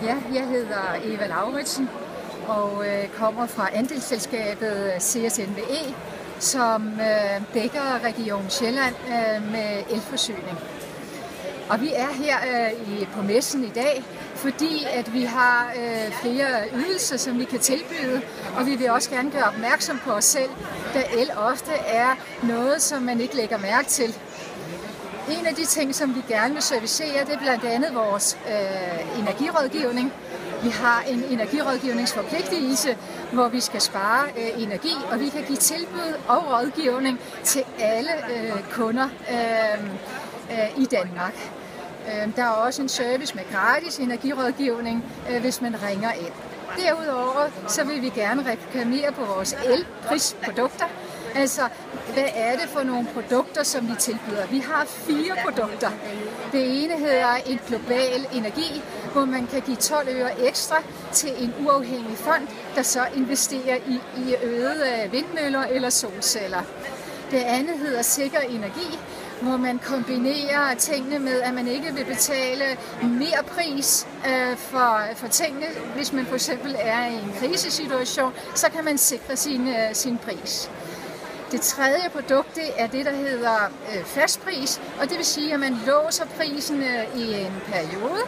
Ja, jeg hedder Eva Lauritsen og kommer fra andelsselskabet CSNVE, som dækker Region Sjælland med elforsyning. Og vi er her på messen i dag, fordi at vi har flere ydelser, som vi kan tilbyde, og vi vil også gerne gøre opmærksom på os selv, da el ofte er noget, som man ikke lægger mærke til. En af de ting, som vi gerne vil servicere, det er blandt andet vores energirådgivning. Vi har en energirådgivningsforpligtelse, hvor vi skal spare energi, og vi kan give tilbud og rådgivning til alle kunder i Danmark. Der er også en service med gratis energirådgivning, hvis man ringer ind. Derudover så vil vi gerne reklamere på vores elprisprodukter. Altså, hvad er det for nogle produkter, som vi tilbyder? Vi har 4 produkter. Det ene hedder et global energi, hvor man kan give 12 øre ekstra til en uafhængig fond, der så investerer i øgede vindmøller eller solceller. Det andet hedder sikker energi, hvor man kombinerer tingene med, at man ikke vil betale mere pris for tingene. Hvis man for eksempel er i en krisesituation, så kan man sikre sin pris. Det tredje produkt, det er det, der hedder fastpris, og det vil sige, at man låser prisen i en periode,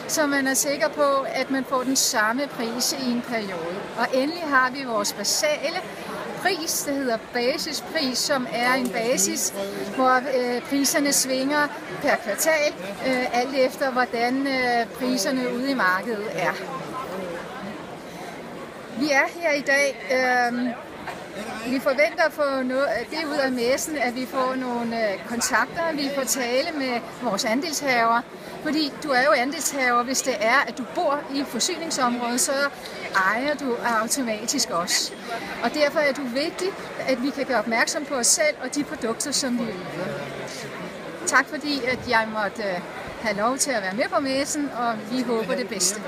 så man er sikker på, at man får den samme pris i en periode. Og endelig har vi vores basale pris, det hedder basispris, som er en basis, hvor priserne svinger per kvartal, alt efter hvordan priserne ude i markedet er. Vi er her i dag. Vi forventer at få det ud af messen, at vi får nogle kontakter, vi får tale med vores andelshaver. Fordi du er jo andelshaver, hvis det er, at du bor i forsyningsområdet, så ejer du automatisk også. Og derfor er det vigtigt, at vi kan gøre opmærksom på os selv og de produkter, som vi yder. Tak fordi at jeg måtte have lov til at være med på messen, og vi håber det bedste.